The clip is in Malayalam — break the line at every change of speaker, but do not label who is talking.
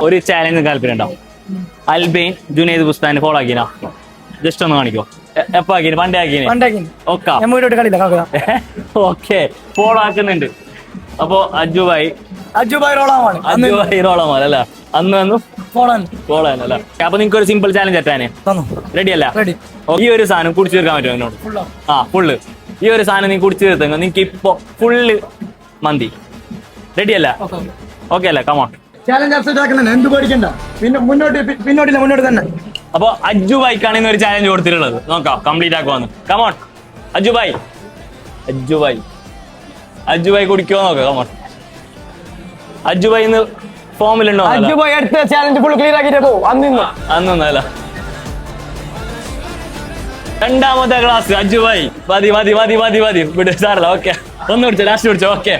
ഒരു ചാലഞ്ച് താല്പര്യം ഉണ്ടാവും. അൽബൈൻ ജുനൈദ് ബുസ്താൻ ഫോളോ ആക്കിനാ ജസ്റ്റ് ഒന്ന് കാണിക്കോ. എപ്പോ ആക്കിന്? പണ്ടേ ആക്കിന്. ഓക്കെ ഫോളോ ആക്കുന്നുണ്ട്. അപ്പൊ അജുബായി റോളമാണ് അല്ല അന്ന് ഫോളോ അല്ല. അപ്പൊ നിങ്ങൾക്ക് ഒരു സിമ്പിൾ ചാലഞ്ച് എത്താനേ റെഡി അല്ല? ഈ ഒരു സാധനം കുടിച്ചു തീർക്കാൻ പറ്റുമോ എന്നോട്? ഫുള്ള് ഈ ഒരു സാധനം നീ കുടിച്ചു തീർത്തങ്ങ നിനക്ക് ഇപ്പൊ ഫുള്ള് മന്തി റെഡി അല്ല? ഓക്കെ അല്ല? കമോൺ
എന്ത് പേടിക്കണ്ട, പിന്നെ മുന്നോട്ട് തന്നെ.
അപ്പൊ അജുബായിക്കാണ് ഇന്ന് ഒരു ചാലഞ്ച് കൊടുത്തിട്ടുള്ളത്. നോക്കാം കംപ്ലീറ്റ് ആക്കുവാന്ന്. കമോൺ അജുബായി കുടിക്കോ നോക്കാം. കമോൺ അജുബായി ഇന്ന് ഫോമിലുണ്ടോ?
അജുബായി അടുത്ത ചാലഞ്ച് ഫുൾ ക്ലിയർ ആക്കിട്ട് പോ.
അന്നല്ല രണ്ടാമത്തെ ക്ലാസ് അജുബായി. മതി വിട് സാറല്ല. ഓക്കെ ഒന്ന് പിടിച്ചോ, ലാസ്റ്റ് പിടിച്ചോ. ഓക്കെ